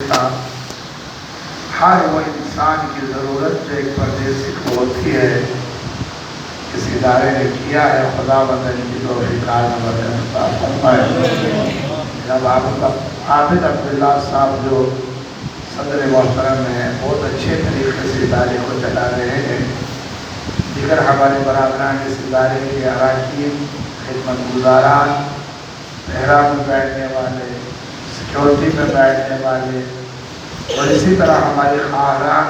کا ہر وہ انسان کی ضرورت جو ایک پردیسی کو ہوتی ہے اس ادارے نے کیا ہے. خدا بندن کی توفیقات عطا فرمائے. جناب عابد عبداللہ صاحب جو صدر محترم ہیں بہت اچھے طریقے سے ادارے کو چلا رہے ہیں. دیگر ہمارے برادران اس ادارے کے اراکین خدمت گزاران پہرا میں بیٹھنے والے سیکیورٹی میں بیٹھنے والے اور اسی طرح ہماری خواہران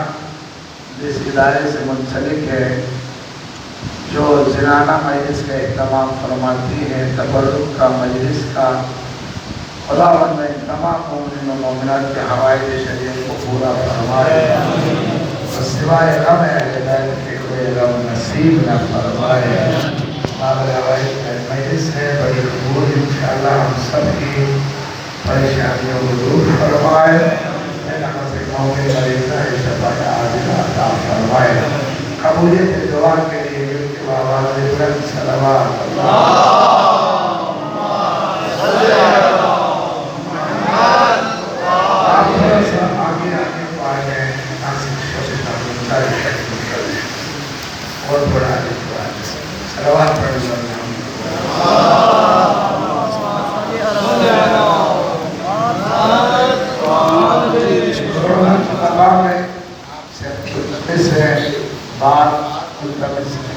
جس ادارے سے منسلک ہے جو زنانہ مجلس کا اہتمام فرماتی ہیں تبرک کا مجلس کا خدا بند ان تمام مومنین و مومنات کے حوائج شریعت کو پورا فرمائے. سوائے غم اہل بیت کے کوئی غم نصیب نہ فرمائے. ہمارے حوائج کا مجلس ہے بڑی قبول انشاءاللہ ہم سب کی پریشانیوں کو دور فرمائے. مومن مریضہ شفاء عاجلہ عطا فرمائے. قبولیت دعا کے لیے مل کے آواز بلند صلوات اللہم صلی علی محمد. آپ تھوڑا سا آگے آگے پائے ہیں ناصر شفیع ساری خدمت کر دیں اور تھوڑا آگے پائے صلوات پڑھ لیں. بات ملتمس ہے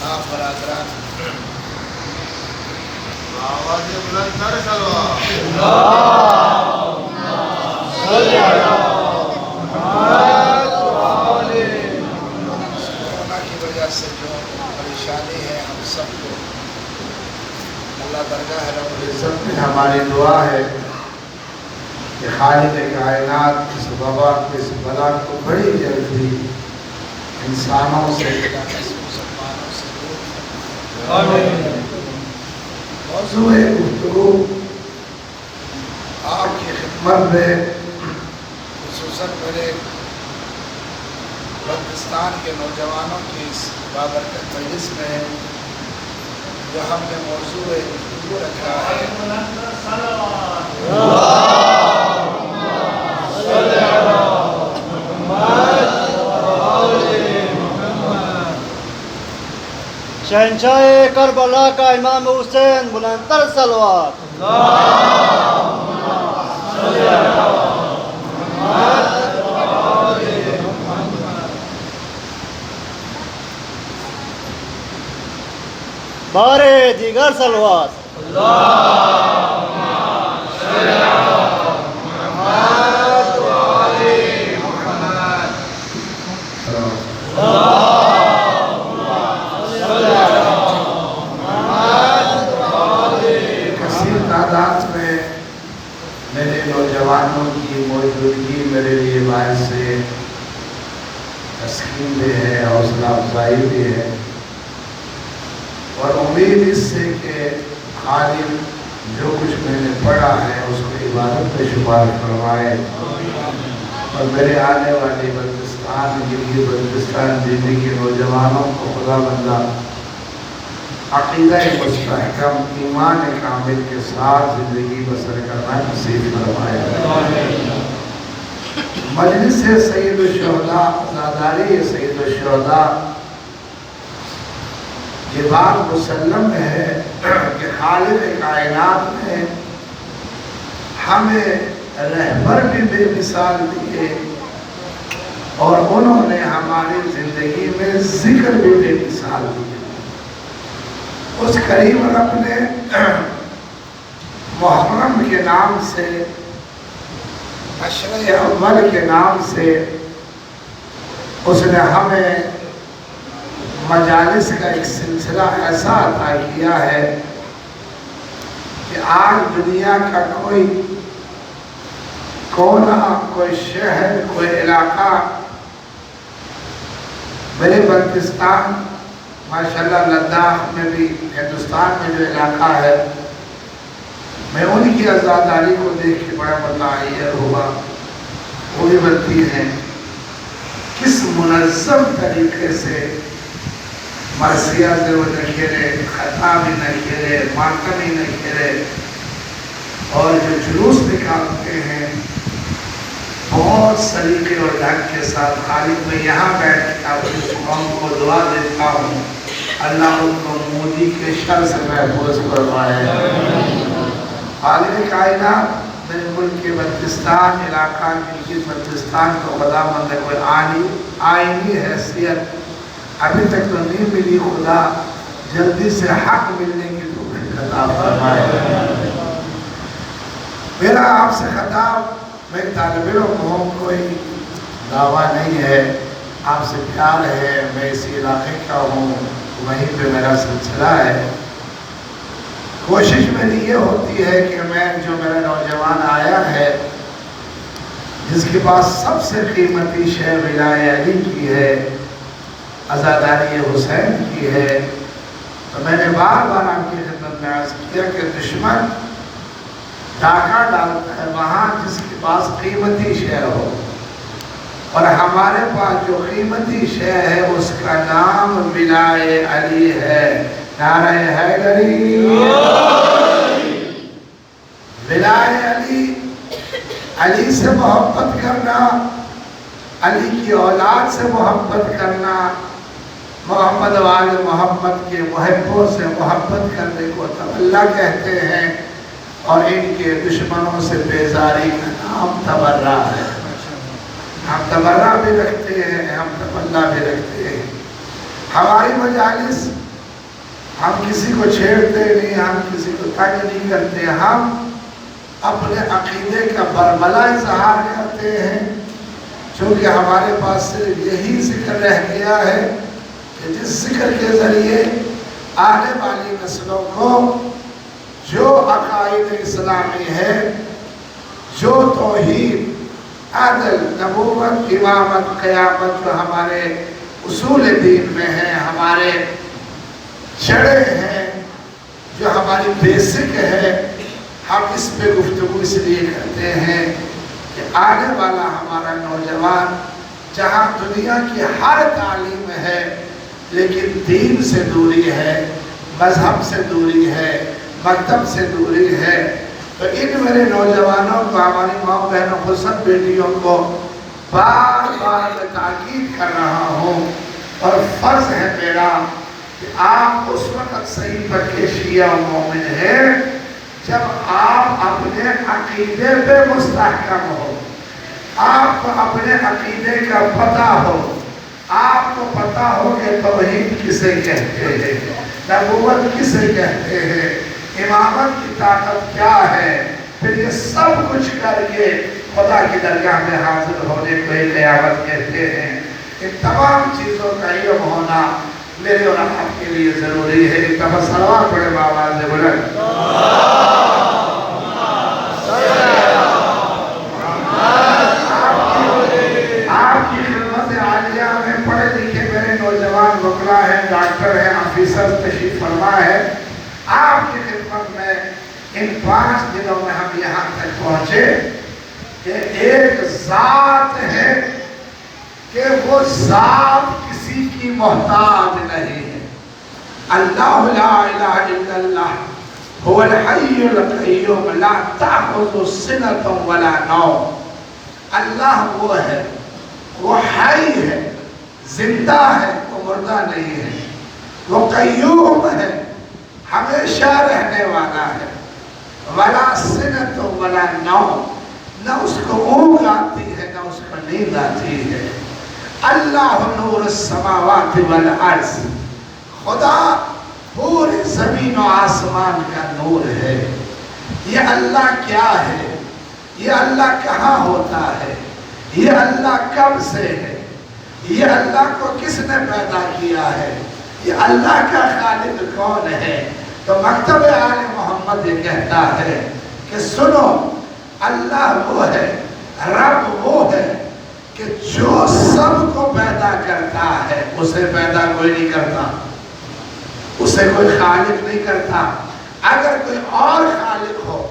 آپ برادران آواز بلند کر صلوات اللہم صلی علی محمد کورونا کی وجہ سے جو پریشانی ہے ہم سب کو اللہ درگاہ رب العزت میں ہماری دعا ہے کہ خالق کائنات اس وبا کو اس بلا کو بڑی جلدی انسانوں سے مسلمانوں سے دور کرے. موضوع گفتگو آپ کی خدمت میں خصوصاً میرے بلوچستان کے نوجوانوں کی اس بابرکت مجلس میں جو ہم نے موضوع گفتگو رکھا ہے شہنشاہ کربلا کا امام حسین بلند تر صلوات اللہم صلی علی محمد. بارے دیگر صلوات اللہم صلی علی محمد و آل محمد. تعداد میں میرے نوجوانوں کی موجودگی میرے لیے باعث سے تسکین بھی ہے حوصلہ افزائی بھی ہے اور امید اس سے کہ خالق جو کچھ میں نے پڑھا ہے اس کو عبادت میں شمار فرمائے اور میرے آنے والی بلوچستان زندگی نوجوانوں کو خدا بندہ عقیدہ مستحکم ایمان کامل کے ساتھ زندگی بسر کرنا نصیب فرمائے. مجلس سید الشہداء عزاداری سید الشہداء یہ بات مسلم ہے کہ خالق کائنات نے ہمیں رہبر بھی بے مثال دیے اور انہوں نے ہماری زندگی میں ذکر بھی بے مثال دیے. اس کریم رب نے محرم کے نام سے عشر اول کے نام سے اس نے ہمیں مجالس کا ایک سلسلہ ایسا عطا کیا ہے کہ آج دنیا کا کوئی کونا کوئی شہر کوئی علاقہ میرے بلوچستان ماشاءاللہ لداخ میں بھی ہندوستان میں جو علاقہ ہے میں ان کی عزاداری کو دیکھ کے بڑا متعیر ہوا. وہ بھی بنتی ہیں کس منظم طریقے سے مرثیہ سے وہ نہ کھیلے خطاب ہی نہ کھیلے ماتم ہی نہ کھیلے اور جو جلوس نکالتے ہیں بہت سلیقے اور ڈھنگ کے ساتھ خالد میں یہاں بیٹھ کے اپنی اس قوم کو دعا دیتا ہوں، اللہ ان کو مودی کے شر سے محفوظ فرمائے۔ خالق کائنات میرے ملک کے بلتستان علاقہ کی بلتستان کو خدا مند کوئی آئینی حیثیت ابھی تک تو نہیں ملی، خدا جلدی سے حق ملنے کی توفیق عطا فرمائے۔ میرا آپ سے خطاب، میں طالب علم ہوں، کوئی دعویٰ نہیں ہے، آپ سے پیار ہے، میں اسی علاقے کا ہوں، وہیں پہ میرا سلسلہ ہے۔ کوشش میری یہ ہوتی ہے کہ میں جو میرا نوجوان آیا ہے، جس کے پاس سب سے قیمتی شے ولایہ علی کی ہے، عزاداری حسین کی ہے، تو میں نے بار بار آپ کی خدمت میں عرض کیا کہ دشمن ڈاکہ ڈالتا ہے وہاں جس کے پاس قیمتی شے ہو، اور ہمارے پاس جو قیمتی شے ہے اس کا نام ولایہ علی ہے۔ نعرہ حیدری، ولایہ علی، علی سے محبت کرنا، علی کی اولاد سے محبت کرنا، محمد وآل محمد کے محبوں سے محبت کرنے کو تولا کہتے ہیں، اور ان کے دشمنوں سے بیزاری کا نام تبرہ ہے۔ ہم تبرہ بھی رکھتے ہیں، ہم تولا بھی رکھتے ہیں۔ ہماری مجالس، ہم کسی کو چھیڑتے نہیں، ہم کسی کو تنگ نہیں کرتے، ہم اپنے عقیدے کا برملا اظہار کرتے ہیں، چونکہ ہمارے پاس صرف یہی ذکر رہ گیا ہے کہ جس ذکر کے ذریعے آنے والی نسلوں کو جو عقائد اسلامی ہے، جو توحید، عدل، نبوت، امامت، قیامت جو ہمارے اصول دین میں ہیں، ہمارے جڑیں ہیں، جو ہماری بیسک ہے، ہم اس پہ گفتگو اس لیے کرتے ہیں کہ آنے والا ہمارا نوجوان جہاں دنیا کی ہر تعلیم ہے لیکن دین سے دوری ہے، مذہب سے دوری ہے، مکتب سے دوری ہے، تو ان میرے نوجوانوں کو، ہماری ماں بہنوں کو، سب بیٹیوں کو بار بار میں تاکید کر رہا ہوں، اور فرض ہے میرا کہ آپ اس وقت صحیح پکے شیعہ و مومن ہیں جب آپ اپنے عقیدے پہ مستحکم ہو، آپ کو اپنے عقیدے کا پتہ ہو، آپ کو پتہ ہو کہ توحید کسے کہتے ہیں، نبوت کسے کہتے ہیں، امامت کی طاقت کیا ہے، پھر یہ سب کچھ کر کے خدا کی درگاہ میں حاضر ہونے کو ہی قیامت کہتے ہیں۔ ان تمام چیزوں کا علم ہونا میرے اور آپ کے لیے ضروری ہے۔ ایک دفعہ صلوات پڑھے بآواز بلند۔ آپ کی خدمت عالیہ میں پڑھے لکھے میرے نوجوان وکلا ہیں، ڈاکٹر ہیں، آفیسر تشریف فرما ہے، آپ کی خدمت میں ان 5 دنوں میں ہم یہاں تک پہنچے کہ ایک ذات ہے کہ وہ ذات کسی کی محتاج نہیں ہے۔ اللہ لا الہ الا اللہ هو الحی القیوم لا تأخذ سنة ولا نوم۔ اللہ وہ ہے، وہ حی ہے، زندہ ہے، وہ مردہ نہیں ہے، وہ قیوم ہے، ہمیشہ رہنے والا ہے، ولا سنۃ ولا نوم، نہ اس کو اونگ آتی ہے نہ اس کو نیند آتی ہے۔ اللہ نور السماوات والارض، خدا پوری زمین و آسمان کا نور ہے۔ یہ اللہ کیا ہے؟ یہ اللہ کہاں ہوتا ہے؟ یہ اللہ کب سے ہے؟ یہ اللہ کو کس نے پیدا کیا ہے؟ یہ اللہ کا خالق کون ہے؟ تو مکتب آل محمد یہ کہتا ہے کہ سنو، اللہ وہ ہے، رب وہ ہے کہ جو سب کو پیدا کرتا ہے، اسے پیدا کوئی نہیں کرتا، اسے کوئی خالق نہیں کرتا۔ اگر کوئی اور خالق ہو،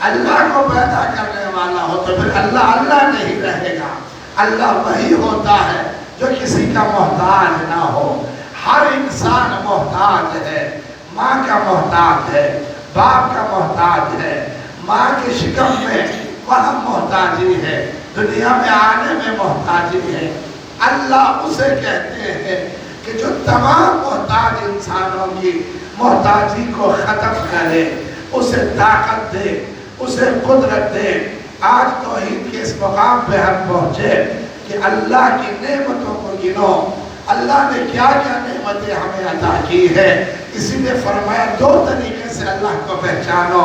اللہ کو پیدا کرنے والا ہو، تو پھر اللہ اللہ نہیں رہے گا۔ اللہ وہی ہوتا ہے جو کسی کا محتاج نہ ہو۔ ہر انسان محتاج ہے، ماں کا محتاج ہے، باپ کا محتاج ہے، ماں کے شکم میں وہاں محتاجی ہے، دنیا میں آنے میں محتاجی ہے۔ اللہ اسے کہتے ہیں کہ جو تمام محتاج انسانوں کی محتاجی کو ختم کرے، اسے طاقت دے، اسے قدرت دے۔ آج توحید کے اس مقام پہ ہم پہنچے کہ اللہ کی نعمتوں کو گنو، اللہ نے کیا کیا نعمتیں ہمیں عطا کی ہے۔ اسی نے فرمایا دو طریقے سے اللہ کو پہچانو،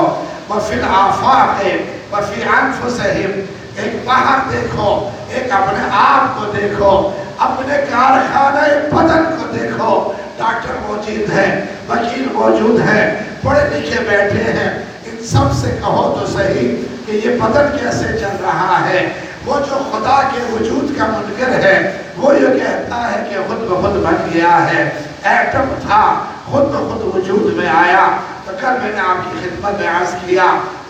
وَفِي الْآفَاقِ وَفِي أَنفُسِهِمْ، ایک باہر دیکھو، ایک اپنے آپ کو دیکھو، اپنے کارخانہ بدن کو دیکھو۔ ڈاکٹر موجود ہے، وکیل موجود ہے، پڑھے لکھے بیٹھے ہیں، ان سب سے کہو تو صحیح کہ یہ بدن کیسے چل رہا ہے۔ وہ جو خدا کے وجود کا منکر ہے وہ یہ کہتا ہے کہ خود بخود بن گیا ہے، ایٹم تھا خود بخود وجود میں آیا۔ تو کل میں نے آپ کی خدمت میں عرض کیا،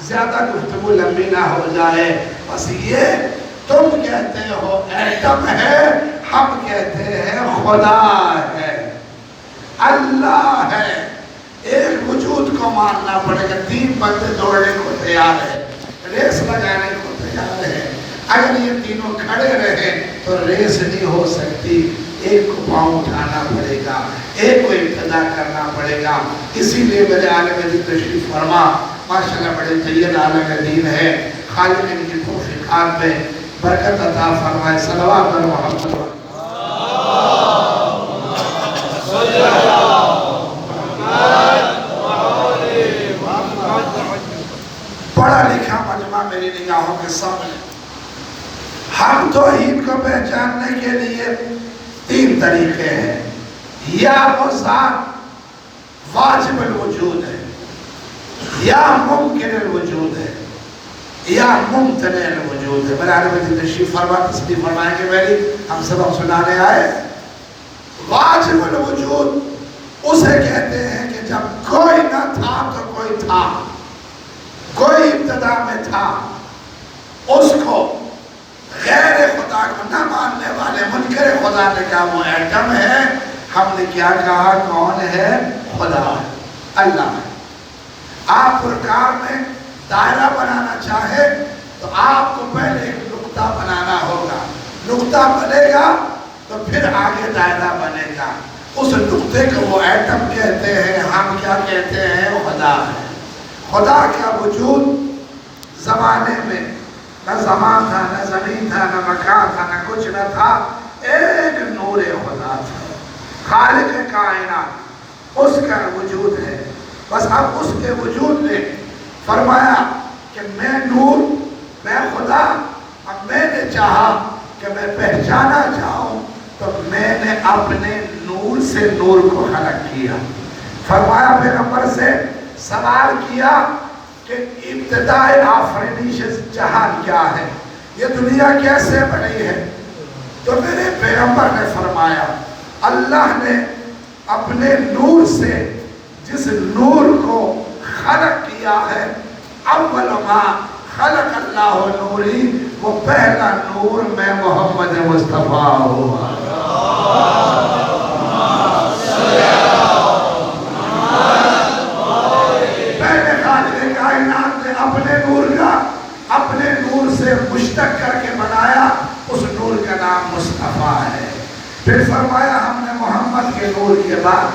زیادہ گفتگو لمبی نہ ہو جائے، بس یہ تم کہتے ہو ایٹم ہے، ہم کہتے ہیں خدا ہے، اللہ ہے۔ ایک وجود کو ماننا پڑے گا۔ تین بندے دوڑنے کو تیار ہے، ریس لگانے کو تیار ہے، اگر یہ تینوں کھڑے رہے تو ریس نہیں ہو سکتی۔ ایک کو پاؤں اٹھانا پڑے گا، ایک کو ابتدا کرنا پڑے گا۔ اسی لیے میرے عالم دین تشریف فرما، ماشاءاللہ بڑے طیب عالم دین ہے، خالق ان کی توفیقات میں برکت عطا فرمائے۔ صلوات بر محمد۔ پڑھا لکھا مجمع میری نگاہوں کے سامنے، ہم توحید کو پہچاننے کے لیے تین طریقے ہیں۔ یا وہ ذات واجب الوجود ہے، یا ممکن الوجود ہے، یا ممتنع الوجود ہے۔ میرے عالم دین تشریف فرما تصدیق فرمائیں کہ میری ہم سبق سنانے آئے۔ واجب الوجود اسے کہتے ہیں کہ جب کوئی نہ تھا تو کوئی تھا، کوئی ابتدا میں تھا، اس کو غیر خدا کو نہ ماننے والے منکر خدا نے کہا وہ ایٹم ہے، ہم نے کیا کہا کون ہے؟ خدا ہے، اللہ ہے۔ آپ پرکار میں دائرہ بنانا چاہے تو آپ کو پہلے ایک نقطہ بنانا ہوگا، نقطہ بنے گا تو پھر آگے دائرہ بنے گا۔ اس نقطے کو وہ ایٹم کہتے ہیں، ہم کیا کہتے ہیں؟ خدا ہے۔ خدا کا وجود زمانے میں نہ زمان تھا، نہ زمین تھا، نہ مکان تھا، نہ کچھ نہ تھا، ایک نور خدا تھا، خالق کائنات، اس کا وجود ہے۔ بس اب اس کے وجود نے فرمایا کہ میں نور، میں خدا، اب میں نے چاہا کہ میں پہچانا چاہوں تو میں نے اپنے نور سے نور کو خلق کیا۔ فرمایا پیغمبر سے سوال کیا کہ ابتدائی آفرینش جہان کیا ہے، یہ دنیا کیسے بنی ہے؟ تو میرے پیغمبر نے فرمایا اللہ نے اپنے نور سے جس نور کو خلق کیا ہے، اول ما خلق اللہ نوری، وہ پہلا نور میں محمد مصطفیٰ ہوا۔ اپنے نور کا اپنے نور سے مشتق کر کے بنایا، اس نور کا نام مصطفیٰ ہے۔ پھر فرمایا ہم نے محمد کے نور کے بعد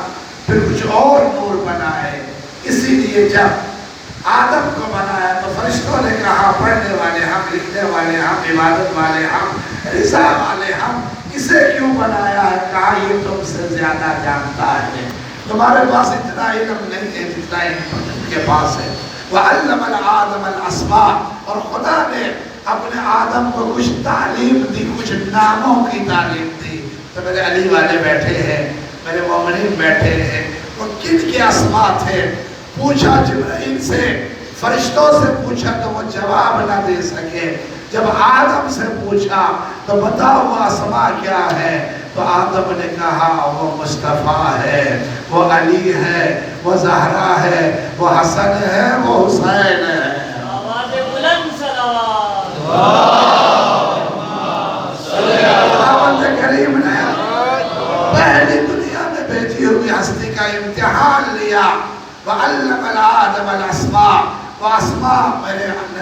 پھر کچھ اور نور بنائے۔ اسی لیے جب آدم کو بنایا تو فرشتوں نے کہا پڑھنے والے ہم، لکھنے والے ہم، عبادت والے ہم، رضا والے ہم، اسے کیوں بنایا ہے؟ کہا یہ تم سے زیادہ جانتا ہے، تمہارے پاس اتنا علم نہیں ہے جتنا ان کے پاس ہے۔ وَعَلَّمَ الْآدَمَ الْأَسْمَاءَ، اور خدا نے اپنے آدم کو کچھ تعلیم دی، کچھ ناموں کی تعلیم دی۔ تو میرے علی والے بیٹھے ہیں، میرے مومنین بیٹھے ہیں، وہ کن کے اسماء تھے؟ پوچھا جبرائیل سے، فرشتوں سے پوچھا تو وہ جواب نہ دے سکے۔ جب آدم سے پوچھا تو بتاؤ وہ اسماء کیا ہے؟ تو آدم نے کہا وہ مصطفیٰ ہے، وہ علی ہے، وہ زہرا ہے، وہ حسن ہے، وہ حسین ہے۔ آواز بلند صلوات۔ خداوند کریم نے پہلی دنیا میں بھیجی ہوئی ہستی کا امتحان لیا۔ وَعَلَّمَ الْآدَمَ الْأَسْمَاءَ، وہ اسماء میرے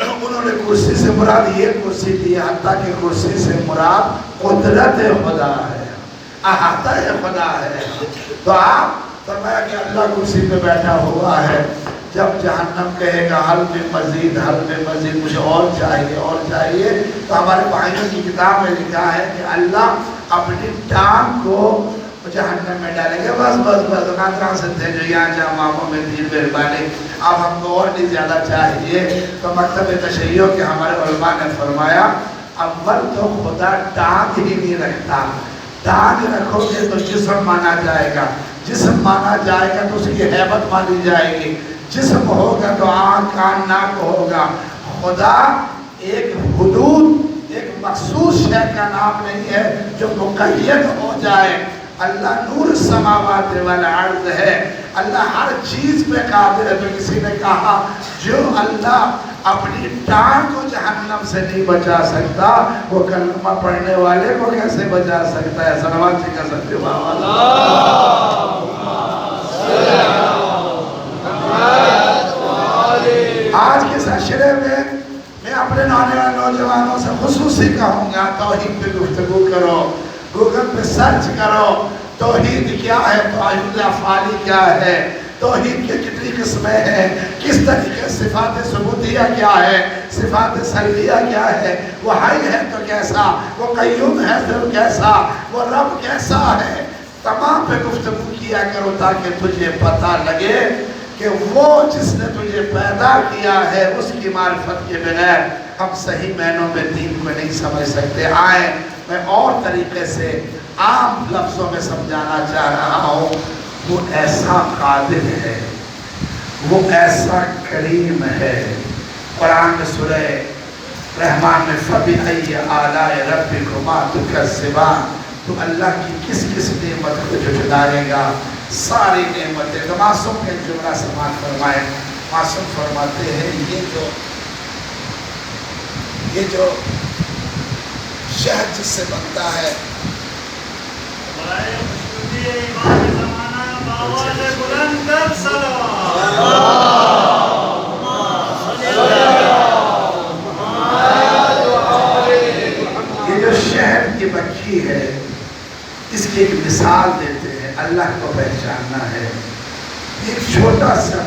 انہوں نے کرسی سے مراد یہ کرسی لی، حتیٰ کہ کرسی سے مراد قدرت خدا ہے، احاطہ خدا ہے۔ تو آپ فرمایا کہ اللہ کرسی پہ بیٹھا ہوا ہے، جب جہنم کہے گا حل میں مزید، حل میں مزید، مجھے اور چاہیے اور چاہیے، تو ہمارے بھائیوں کی کتاب میں لکھا ہے کہ اللہ اپنی ٹانگ کو جہنم میں ڈالے گا، بس بس بس ناظران سے تھے جو یہاں جہاں ماموں میں دیر مہربانی، اب ہم کو اور نہیں زیادہ چاہیے۔ تو مکتب تشیع کے ہمارے علماء نے فرمایا اول تو خدا ٹانگ ہی نہیں رکھتا، ٹانگ رکھو گے تو جسم مانا جائے گا، جسم مانا جائے گا تو اس کی حیبت مانی جائے گی، جسم ہوگا تو آنکھ کان ناک ہوگا۔ خدا ایک حدود، ایک مخصوص شے کا نام نہیں ہے جو مقید ہو جائے۔ اللہ نور السماوات والارض ہے، اللہ ہر چیز پہ قادر ہے۔ تو کسی نے کہا جو اللہ اپنی ٹانگ کو جہنم سے نہیں بچا سکتا، وہ کلمہ پڑھنے والے کو کیسے بچا سکتا ہے؟ صلوات سے کہہ سکتے ہو آج کے سشرے میں اپنے نوجوانوں سے خصوصی کہوں گا، توحید پہ گفتگو کرو، گوگل پہ سرچ کرو توحید کیا ہے، توحید افعالی کیا ہے، توحید کے کتنی قسمیں ہیں، کس طریقے صفات ثبوتیہ کیا ہے، صفات سلبیہ کیا ہے، وہ حی ہے تو کیسا، وہ قیوم ہے تو کیسا، وہ رب کیسا ہے، تمام پہ گفتگو کیا کرو تاکہ تجھے پتہ لگے کہ وہ جس نے تجھے پیدا کیا ہے اس کی معرفت کے بغیر ہم صحیح معنوں میں دین کو نہیں سمجھ سکتے۔ آئیں میں اور طریقے سے عام لفظوں میں سمجھانا چاہ رہا ہوں۔ وہ ایسا قادر ہے، وہ ایسا کریم ہے۔ قرآن میں سورہ رحمان میں فَبِأَيِّ آلَاءِ رَبِّكُمَا تُكَذِّبَانِ، تو اللہ کی کس کس نعمت کو جھٹلائے گا؟ ساری نعمتیں۔ تو معصوم کے جملہ سماعت فرمائے، معصوم فرماتے ہیں یہ جو شہد جس سے بنتا ہے، یہ جو شہد کی مکھی ہے، اس کی ایک مثال دیتے ہیں، اللہ کو پہچاننا ہے۔ ایک چھوٹا سا،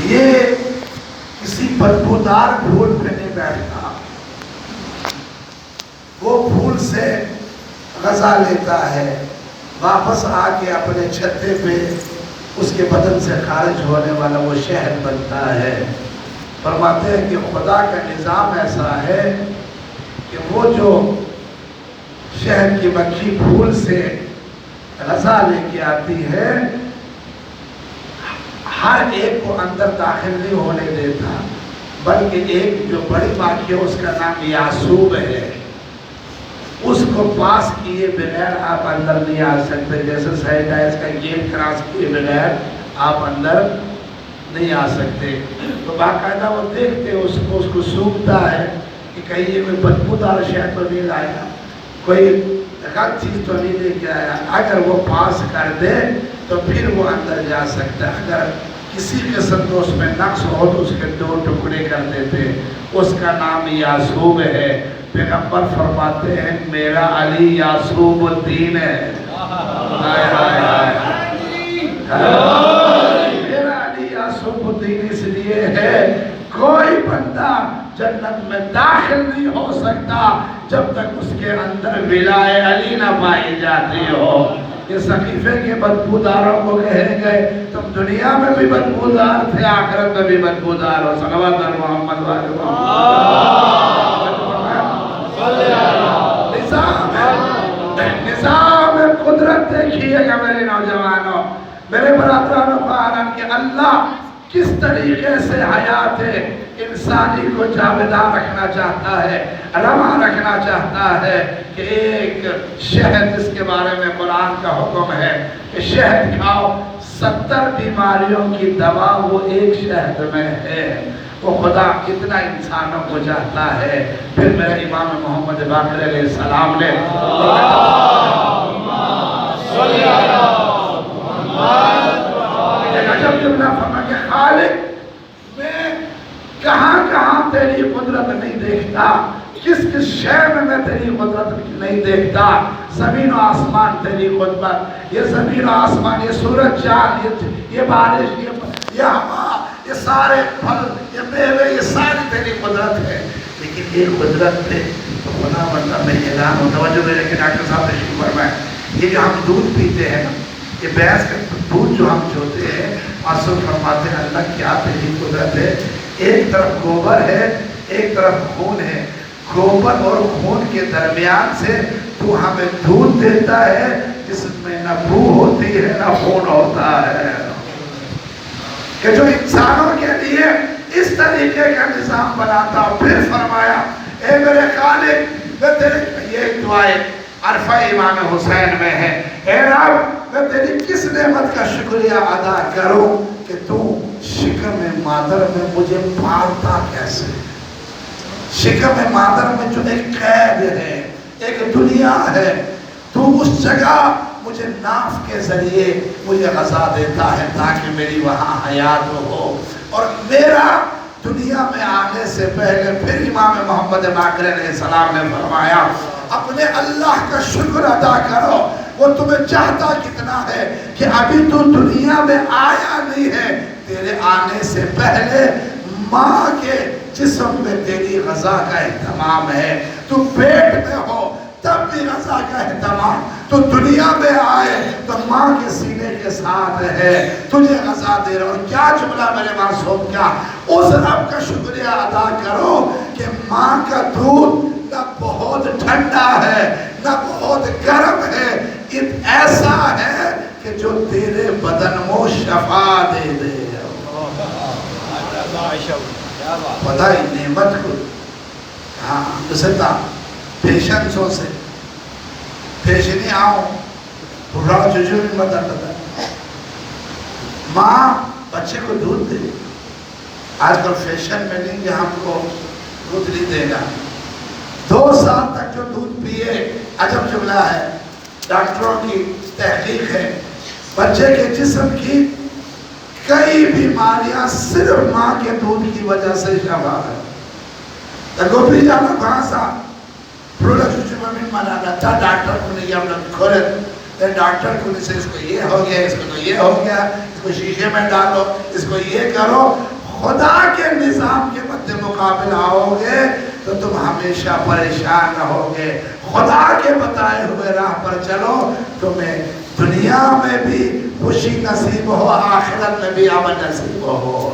یہ کسی بدبودار پھول پہ نہیں بیٹھتا، وہ پھول سے غذا لیتا ہے، واپس آ کے اپنے چھتے پہ اس کے بدن سے خارج ہونے والا وہ شہد بنتا ہے۔ فرماتے ہیں کہ خدا کا نظام ایسا ہے کہ وہ جو شہد کی مکھی پھول سے غذا لے کے آتی ہے، ہر ایک کو اندر داخل نہیں ہونے دیتا، بلکہ ایک جو بڑی مکھی ہے اس کا نام یعصوب ہے، اس کو پاس کیے بغیر آپ اندر نہیں آ سکتے۔ جیسے سینیٹائز کا گیٹ کراس کیے بغیر آپ اندر نہیں آ سکتے۔ تو باقاعدہ وہ دیکھتے اس کو سونگتا ہے کہ کہیں یہ کوئی بدبودار شہد تو نہیں لایا، کوئی غلط چیز تو نہیں لے کے آیا۔ اگر وہ پاس کر دے تو پھر وہ اندر جا سکتا ہے، اگر کسی قسم کو اس میں نقص ہو تو اس کے 2 ٹکڑے کر دیتے۔ اس کا نام یعصوب ہے۔ پیغمبر فرماتے ہیں میرا علی یعصوب الدین ہے۔ میرا علی یعصوب الدین اس لیے ہے کوئی بندہ جنت میں داخل نہیں ہو سکتا جب تک اس کے اندر ولائے علی نہ پائی جاتی ہو۔ یہ سقیفے کے بدبوداروں کو کہے گئے تم دنیا میں بھی بدبودار تھے، آخرت میں بھی بدبودار ہو۔ صلوات علی محمد وعلی نظام قدرت دیکھیے گا میرے نوجوانوں، میرے برادرانوں خواہران کہ اللہ کس طریقے سے حیات انسانی کو جاودان رکھنا چاہتا ہے، رواں رکھنا چاہتا ہے کہ ایک شہد جس کے بارے میں قرآن کا حکم ہے کہ شہد کھاؤ، 70 بیماریوں کی دوا وہ ایک شہد میں ہے۔ وہ خدا کتنا انسانوں کو چاہتا ہے۔ پھر میرے امام محمد باقر علیہ السلام نے ایک عجب جملہ فرمایا کہ خالق میں کہاں کہاں تیری قدرت نہیں دیکھتا، کس کس شے میں تیری قدرت نہیں دیکھتا۔ زمین و آسمان تیری قدرت، یہ زمین و آسمان، یہ سورج چاند، یہ بارش، یہ ہوا، یہ سارے پھل، یہ میوے، یہ ساری تیری قدرت ہے۔ لیکن ایک قدرت پہ خدا بندہ میں اعلان ہو، توجہ میرے کہ ڈاکٹر صاحب تشریف فرمائیں، یہ جو ہم دودھ پیتے ہیں نا، یہ بھینس کا دودھ جو ہم چوتے ہیں، معصوم فرماتے ہیں اللہ کیا تیری قدرت ہے، ایک طرف گوبر ہے ایک طرف خون ہے، گوبر اور خون کے درمیان سے تو ہمیں دودھ دیتا ہے جس میں نہ بو ہوتی ہے نہ خون ہوتا ہے، کہ جو انسانوں کے لیے اس طریقے کا نظام بناتا۔ پھر فرمایا اے میرے خالق، میں تیرے یہ دعائیں عرفہ امام حسین میں ہے، اے رب میں تیری کس نعمت کا شکریہ ادا کروں کہ تو شکم مادر میں مجھے پالتا کیسے، شکم مادر میں جو ایک قید ہے، ایک دنیا ہے، تو اس جگہ مجھے ناف کے ذریعے مجھے غذا دیتا ہے تاکہ میری وہاں حیات ہو، اور میرا دنیا میں آنے سے پہلے پھر امام محمد باقر علیہ السلام نے فرمایا اپنے اللہ کا شکر ادا کرو، وہ تمہیں چاہتا کتنا ہے کہ ابھی تو دنیا میں آیا نہیں ہے، تیرے آنے سے پہلے ماں کے جسم میں تیری غذا کا اہتمام ہے، تو پیٹ میں ہو تب بھی غذا کا اہتمام، تو دنیا میں آئے تو ماں کے سینے کے ساتھ ہے، تجھے غذا دے رہا ہوں۔ کیا جملہ میرے معصوم، کیا اس رب کا شکریہ ادا کرو کہ ماں کا دودھ نہ بہت ٹھنڈا ہے نہ بہت گرم ہے، ایسا ہے کہ جو تیرے بدن کو شفا دے دے۔ خدای نعمت کو ہاں بستا پیشنسوں سے پیش نہیں آؤں پورا ججو بھی مدد کرتا۔ ماں بچے کو دودھ دے، آج کل فیشن میں نہیں کہ ہم کو دودھ نہیں دینا، 2 سال تک جو دودھ پیے، عجب جملہ ہے، ڈاکٹروں کی تحقیق ہے، بچے کے جسم کی کئی بیماریاں صرف ماں کے دودھ کی وجہ سے شفا ہے۔ گوپی جانا کہاں سا پروڈکٹ جو میں منانا تھا، ڈاکٹر کو نہیں ہم لوگ کھولت، ڈاکٹر کو نہیں سے اس کو یہ ہو گیا، اس کو یہ ہو گیا، اس کو شیشے میں ڈالو، اس کو یہ کرو۔ خدا کے نظام کے مد مقابل آؤ گے تو تم ہمیشہ پریشان رہو گے، خدا کے بتائے ہوئے راہ پر چلو، تمہیں دنیا میں بھی خوشی نصیب ہو، آخرت میں بھی امن نصیب ہو۔